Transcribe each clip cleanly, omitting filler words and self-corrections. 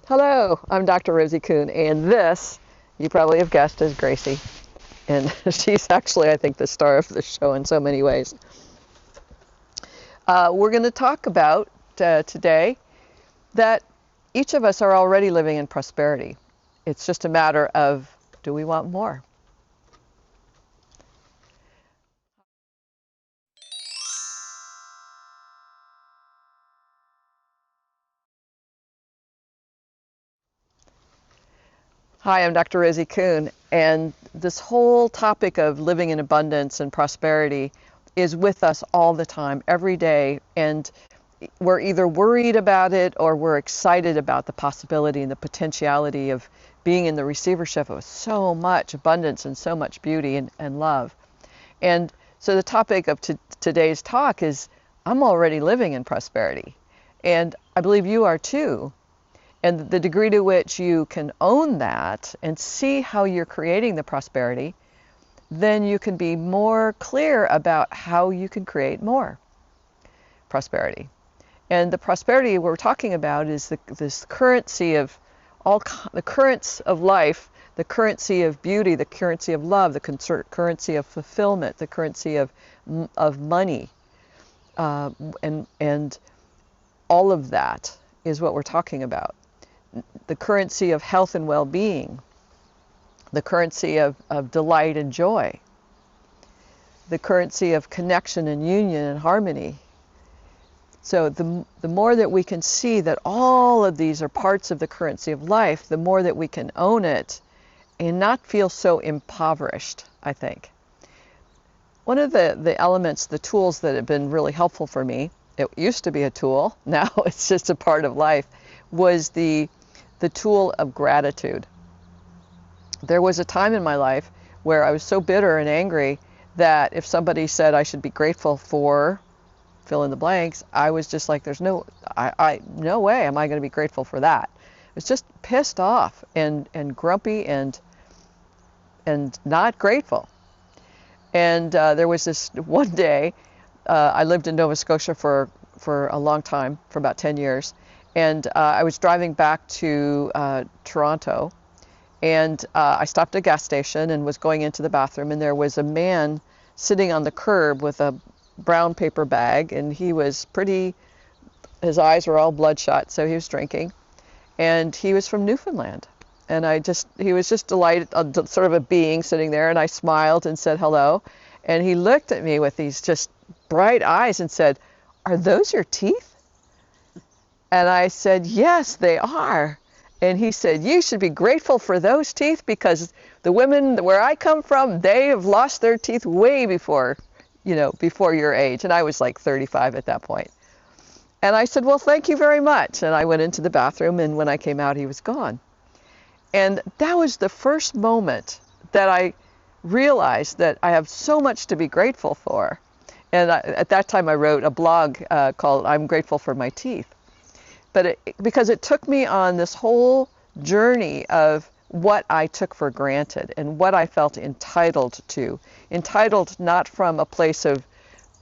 Hello, I'm Dr. Rosie Kuhn, and this, you probably have guessed, is Gracie. And she's actually, I think, the star of the show in so many ways. We're going to talk about today that each of us are already living in prosperity. It's just a matter of, do we want more? Hi, I'm Dr. Rosie Kuhn, and this whole topic of living in abundance and prosperity is with us all the time, every day, and we're either worried about it or we're excited about the possibility and the potentiality of being in the receivership of so much abundance and so much beauty and love. And so the topic of today's talk is, I'm already living in prosperity, and I believe you are too. And the degree to which you can own that and see how you're creating the prosperity, then you can be more clear about how you can create more prosperity. And the prosperity we're talking about is this currency of the currents of life, the currency of beauty, the currency of love, the currency of fulfillment, the currency of money, and all of that is what we're talking about. The currency of health and well-being, the currency of delight and joy, the currency of connection and union and harmony. So the more that we can see that all of these are parts of the currency of life, the more that we can own it and not feel so impoverished, I think. One of the elements, the tools that have been really helpful for me, it used to be a tool, now it's just a part of life, was the tool of gratitude. There was a time in my life where I was so bitter and angry that if somebody said I should be grateful for fill in the blanks, I was just like, there's no way am I going to be grateful for that. I was just pissed off and grumpy and not grateful. And there was this one day, I lived in Nova Scotia for a long time, for about 10 years. And I was driving back to Toronto, and I stopped at a gas station and was going into the bathroom, and there was a man sitting on the curb with a brown paper bag, and he was his eyes were all bloodshot, so he was drinking, and he was from Newfoundland. And he was just delighted, sort of a being sitting there, and I smiled and said hello, and he looked at me with these just bright eyes and said, "Are those your teeth?" And I said, "Yes, they are." And he said, "You should be grateful for those teeth, because the women where I come from, they have lost their teeth way before your age." And I was like 35 at that point. And I said, "Well, thank you very much." And I went into the bathroom, and when I came out, he was gone. And that was the first moment that I realized that I have so much to be grateful for. And at that time, I wrote a blog called "I'm Grateful for My Teeth." But because it took me on this whole journey of what I took for granted and what I felt entitled to. Entitled not from a place of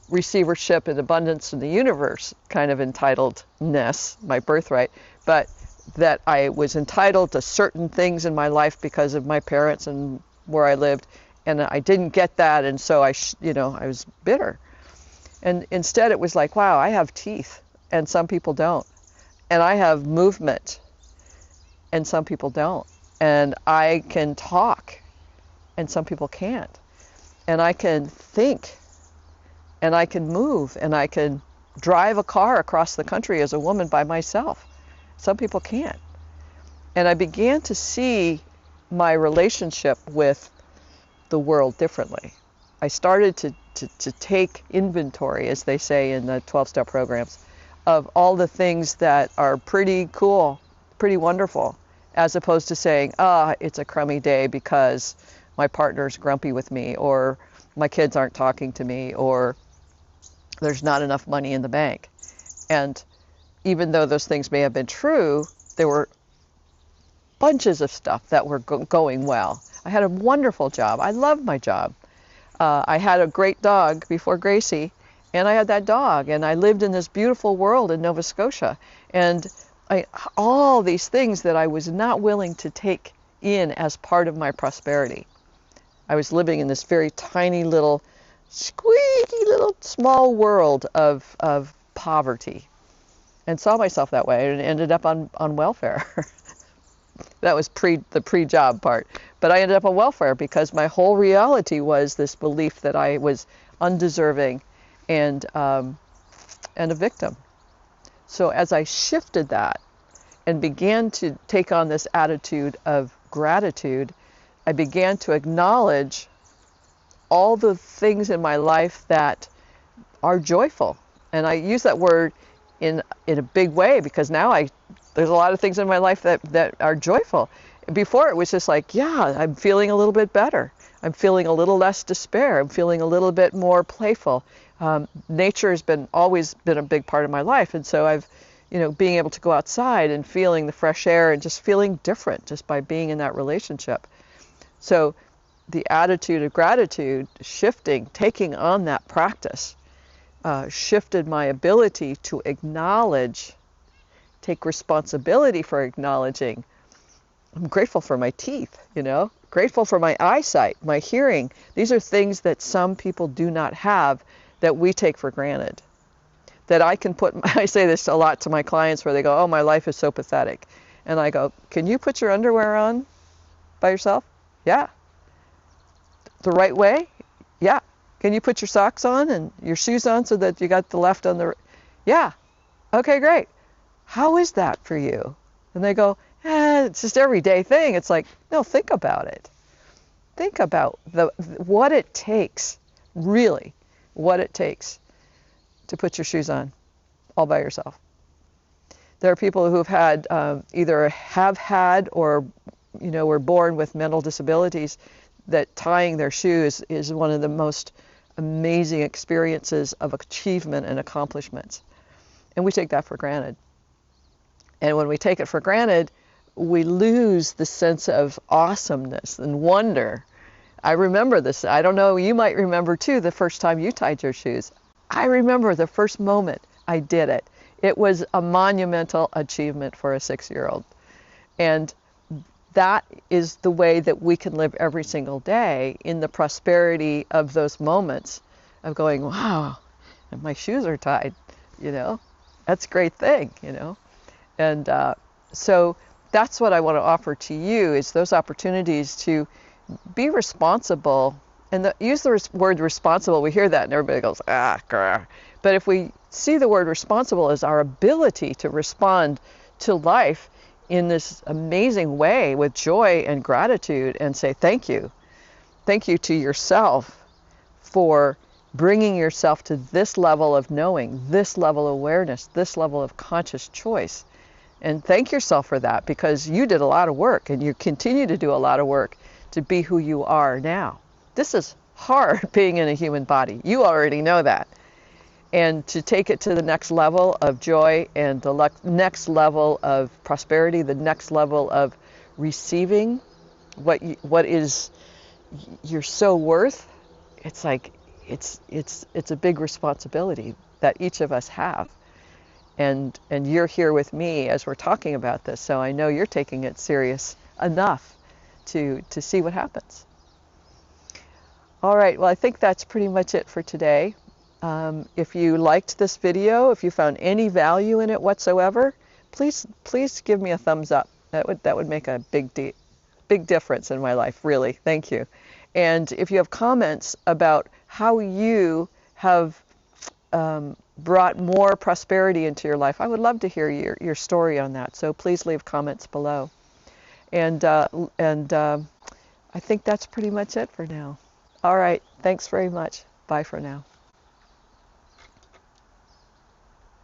receivership and abundance in the universe kind of entitledness, my birthright, but that I was entitled to certain things in my life because of my parents and where I lived, and I didn't get that, and so I was bitter. And instead it was like, wow, I have teeth and some people don't. And I have movement, and some people don't. And I can talk, and some people can't. And I can think, and I can move, and I can drive a car across the country as a woman by myself. Some people can't. And I began to see my relationship with the world differently. I started to take inventory, as they say in the 12-step programs, of all the things that are pretty cool, pretty wonderful, as opposed to saying, it's a crummy day because my partner's grumpy with me, or my kids aren't talking to me, or there's not enough money in the bank. And even though those things may have been true, there were bunches of stuff that were going well. I had a wonderful job. I loved my job. I had a great dog before Gracie, and I had that dog, and I lived in this beautiful world in Nova Scotia. And all these things that I was not willing to take in as part of my prosperity. I was living in this very tiny little, squeaky little small world of poverty, and saw myself that way, and ended up on welfare. That was the pre-job part. But I ended up on welfare because my whole reality was this belief that I was undeserving and a victim. So as I shifted that and began to take on this attitude of gratitude, I began to acknowledge all the things in my life that are joyful. And I use that word in a big way because now there's a lot of things in my life that are joyful. Before it was just like, yeah, I'm feeling a little bit better. I'm feeling a little less despair. I'm feeling a little bit more playful. Nature has always been a big part of my life. And so I've, being able to go outside and feeling the fresh air and just feeling different just by being in that relationship. So the attitude of gratitude shifting, taking on that practice, shifted my ability to acknowledge, take responsibility for acknowledging. I'm grateful for my teeth, grateful for my eyesight, my hearing. These are things that some people do not have that we take for granted. That I say this a lot to my clients where they go, oh, my life is so pathetic. And I go, can you put your underwear on by yourself? Yeah. The right way? Yeah. Can you put your socks on and your shoes on so that you got the left on the... Yeah. Okay, great. How is that for you? And they go, it's just everyday thing. It's like, no, think about it. Think about what it takes, really, what it takes to put your shoes on all by yourself. There are people who have had, either have had or, were born with mental disabilities that tying their shoes is one of the most amazing experiences of achievement and accomplishments. And we take that for granted. And when we take it for granted, we lose the sense of awesomeness and wonder. I remember this. I don't know, you might remember too, the first time you tied your shoes. I remember the first moment I did it. It was a monumental achievement for a 6-year-old. And that is the way that we can live every single day, in the prosperity of those moments of going, wow, my shoes are tied, That's a great thing, And so that's what I want to offer to you, is those opportunities to be responsible. And use the word responsible. We hear that and everybody goes, grr. But if we see the word responsible as our ability to respond to life in this amazing way with joy and gratitude, and say thank you. Thank you to yourself for bringing yourself to this level of knowing, this level of awareness, this level of conscious choice. And thank yourself for that, because you did a lot of work and you continue to do a lot of work to be who you are now. This is hard, being in a human body. You already know that. And to take it to the next level of joy and the next level of prosperity, the next level of receiving what is you're so worth, it's like it's a big responsibility that each of us have. And you're here with me as we're talking about this, so I know you're taking it serious enough to see what happens. All right, well, I think that's pretty much it for today. If you liked this video, if you found any value in it whatsoever, please give me a thumbs up. That would make a big difference in my life, really. Thank you. And if you have comments about how you have brought more prosperity into your life, I would love to hear your story on that. So please leave comments below. And I think that's pretty much it for now. All right. Thanks very much. Bye for now.